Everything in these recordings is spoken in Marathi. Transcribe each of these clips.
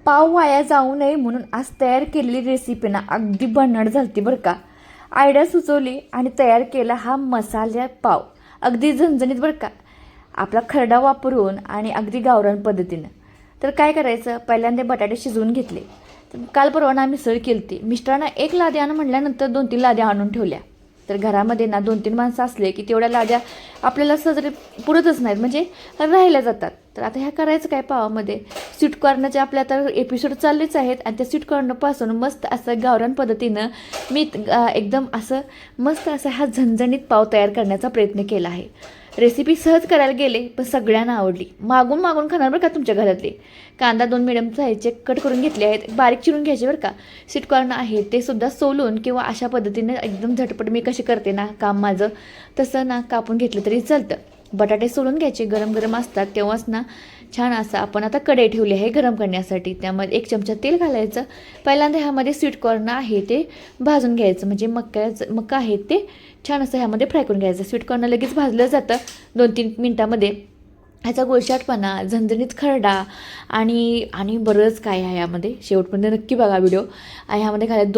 पाव वाया जाऊ नये म्हणून आज तयार केलेली रेसिपी ना अगदी भन्नाट झालती बरं का. आयडिया सुचवली आणि तयार केला हा मसाला पाव. अगदी झणझणीत बरं का, आपला खरडा वापरून आणि अगदी गावरान पद्धतीनं. तर काय करायचं, पहिल्यांदा बटाटे शिजवून घेतले. तर काल परवा मिसळ केली. मिस्टरांना एक लादी आणून म्हटल्यानंतर 2-3 लाद्या आणून ठेवल्या. तर घरामध्ये ना 2-3 माणसं असले की तेवढ्या लाद्या आपल्याला सहज पुरतच नाहीत, म्हणजे राहिल्या जातात. तर आता ह्या करायचं काय, पावामध्ये स्वीट कॉर्नचे आपल्या आता एपिसोड चाललेच आहेत आणि त्या स्वीट कॉर्नपासून मस्त असं गावरान पद्धतीनं मी एकदम असं मस्त असा हा झणझणीत पाव तयार करण्याचा प्रयत्न केला आहे. रेसिपी सहज करायला गेले पण सगळ्यांना आवडली. मागून मागून खाणार बरं का तुमच्या घरातले. कांदा 2 मिडियम साईजचे कट करून घेतले आहेत, बारीक चिरून घ्यायचे बरं का. स्वीट कॉर्न आहे ते सुद्धा सोलून किंवा अशा पद्धतीने एकदम झटपट मी कशी करते ना काम माझं, तसं ना कापून घेतलं तरी चालतं. बटाटे सोलून घ्यायचे, गरम गरम असतात तेव्हाच ना छान असं. आपण आता कढई ठेवली आहे गरम करण्यासाठी, त्यामध्ये 1 चमचा तेल घालायचं. पहिल्यांदा ह्यामध्ये स्वीट कॉर्न आहे ते भाजून घ्यायचं, म्हणजे मका आहे ते छान असं ह्यामध्ये फ्राय करून घ्यायचं. स्वीट कॉर्न लगेच भाजलं जातं 2-3 मिनटामध्ये. ह्याचा गोळशाटपणा, झणझणीत खरडा आणि बरंच काय आहे यामध्ये. शेवटपर्यंत नक्की बघा व्हिडिओ. ह्यामध्ये घालायचं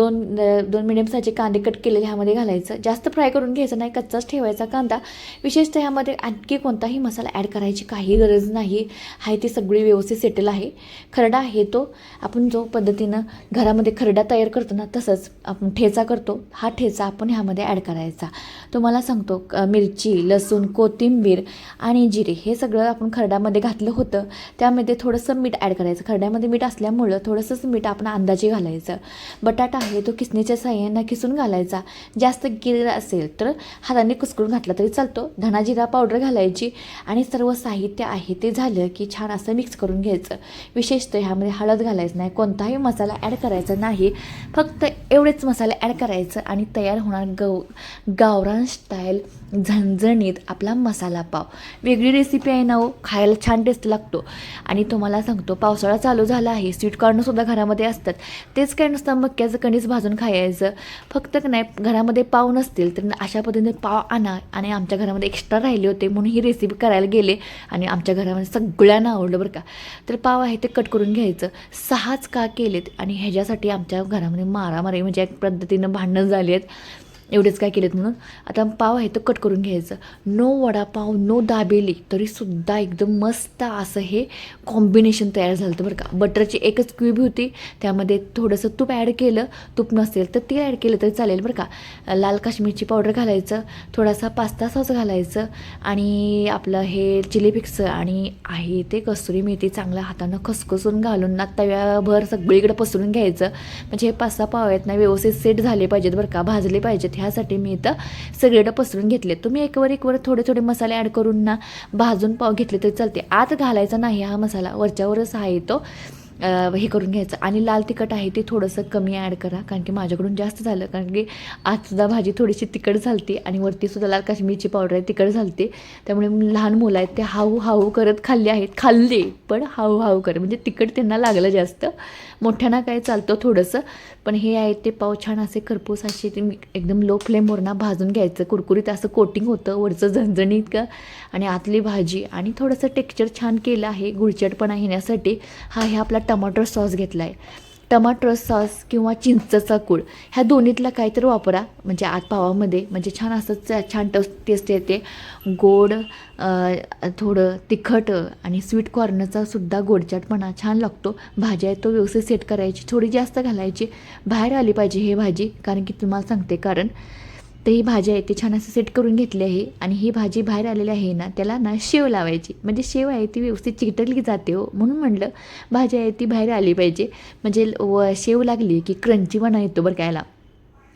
2 मिडियम साईजचे कांदे कट केलेले ह्यामध्ये घालायचं. जास्त फ्राय करून घ्यायचं नाही, कच्चाच ठेवायचा कांदा. विशेषतः ह्यामध्ये आणखी कोणताही मसाला ॲड करायची काही गरज नाही आहे, ती सगळी व्यवस्थित सेटल आहे. खरडा आहे तो आपण जो पद्धतीनं घरामध्ये खरडा तयार करतो ना, तसंच आपण ठेचा करतो. हा ठेचा आपण ह्यामध्ये ॲड करायचा. तुम्हाला सांगतो, मिरची, लसूण, कोथिंबीर आणि जिरे हे सगळं आपण खरड्यामध्ये घातलं होतं. त्यामध्ये थोडंसं मीठ ॲड करायचं. खरड्यामध्ये मीठ असल्यामुळं थोडंसंच मीठ आपण अंदाजे घालायचं. बटाटा आहे तो किसणीच्या साह्यानं किसून घालायचा. जास्त गिर असेल तर हाताने कुस्करून घातला तरी चालतो. धना जिरा पावडर घालायची आणि सर्व साहित्य आहे ते झालं की छान असं मिक्स करून घ्यायचं. विशेषतः ह्यामध्ये हळद घालायचं नाही, कोणताही मसाला ॲड करायचा नाही. फक्त एवढेच मसाले ॲड करायचं आणि तयार होणार गावरान स्टाईल झणझणीत आपला मसाला पाव. वेगळी रेसिपी आहे ना हो, खायला छान टेस्ट लागतो. आणि तुम्हाला सांगतो, पावसाळा चालू झाला आहे, स्वीट कॉर्नसुद्धा घरामध्ये असतात. तेच काय नसतं, मक्याचं कणीस भाजून खायचं. फक्त नाही घरामध्ये पाव नसतील तर अशा पद्धतीने पाव आणा. आणि आमच्या घरामध्ये एक्स्ट्रा राहिले होते म्हणून ही रेसिपी करायला गेले आणि आमच्या घरामध्ये सगळ्यांना आवडलं बरं का. तर पाव आहे ते कट करून घ्यायचं. 6च का केलेत आणि ह्याच्यासाठी आमच्या घरामध्ये मारामारी म्हणजे एक पद्धतीनं भांडणं झाली आहेत. एवढेच काय केलेत म्हणून. आता पाव आहे तर कट करून घ्यायचं. नो वडापाव, नो दाबेली, तरीसुद्धा एकदम मस्त असं हे कॉम्बिनेशन तयार झालं होतं बरं का. बटरची एकच क्यूब होती, त्यामध्ये थोडंसं तूप ॲड केलं. तूप नसेल तर ते ॲड केलं तरी चालेल बरं का. लाल काश्मीरची पावडर घालायचं, थोडासा पास्ता सॉस घालायचं आणि आपलं हे चिली फ्लेक्स आणि आहे ते कसुरी मेथी चांगल्या हातानं खसखसून घालून ना तव्याभर सगळीकडे पसरून घ्यायचं. म्हणजे हे 5-6 पाव आहेत ना व्यवस्थित सेट झाले पाहिजेत बरं का, भाजले पाहिजेत. ह्यासाठी मी इथं सगळीकडे पसरून घेतले. तुम्ही एकवर थोडे थोडे मसाले ॲड करून ना भाजून पाव घेतले तरी चालते. आत घालायचा नाही हा मसाला, वरच्यावरच आहे तो हे करून घ्यायचं. आणि लाल तिखट आहे ते थोडंसं कमी ॲड करा, कारण की माझ्याकडून जास्त झालं. कारण की आजसुद्धा भाजी थोडीशी तिखट झालती आणि वरतीसुद्धा लाल काश्मीरची पावडर आहे तिखट झालते. त्यामुळे लहान मुलं आहेत ते हाऊ करत खाल्ले पण हाऊ करत, म्हणजे तिखट त्यांना लागलं जास्त. मोठ्यांना काय चालतं थोडंसं, पण हे आहे ते पाव छान असे खरपूस असे ते एकदम लो फ्लेमवरनं भाजून घ्यायचं. कुरकुरीत असं कोटिंग होतं, वरचं झणझणीत का आणि आतली भाजी आणि थोडंसं टेक्स्चर छान केलं आहे गुळचटपणा येण्यासाठी. हा आपला टमाटर सॉस घेतला आहे. टमाटर सॉस किंवा चिंचचा कूळ ह्या दोन्हीतला काहीतरी वापरा, म्हणजे आत पावामध्ये म्हणजे छान असं छान टेस्ट येते. गोड, थोडं तिखट आणि स्वीट कॉर्नचा सुद्धा गोडचाटपणा छान लागतो. भाजी आहे तो व्यवस्थित सेट करायची, थोडी जास्त घालायची. बाहेर आली पाहिजे ही भाजी, कारण की तुम्हाला सांगते कारण तर ही भाजी आहे ती छान असं सेट करून घेतली आहे. आणि ही भाजी बाहेर आलेली आहे ना, त्याला ना शेव लावायची, म्हणजे शेव आहे ती व्यवस्थित चिकटली जाते हो. म्हणून म्हणलं भाजी आहे ती बाहेर आली पाहिजे, म्हणजे शेव लागली की क्रंचीपणा येतो बरं कायला,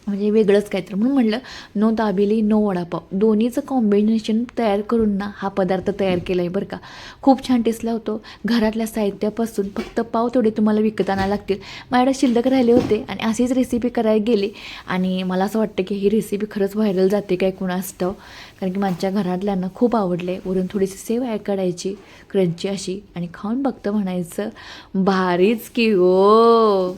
म्हणजे वेगळंच काय. तर म्हणून म्हटलं नो दाबेली नो वडापाव, दोन्हीचं कॉम्बिनेशन तयार करून ना हा पदार्थ तयार केला आहे बरं का. खूप छान टेस्टला होतो. घरातल्या साहित्यापासून फक्त पाव थोडे तुम्हाला विकत आणायला लागतील. माझ्याकडे शिल्लक राहिले होते आणि अशीच रेसिपी करायला गेली आणि मला असं वाटतं की ही रेसिपी खरंच व्हायरल जाते काय कुणास ठाऊक, कारण की माझ्या घरातल्यांना खूप आवडले. वरून थोडीशी सेव ॲड करायची क्रंची अशी आणि खाऊन बघतं म्हणायचं भारीच की हो.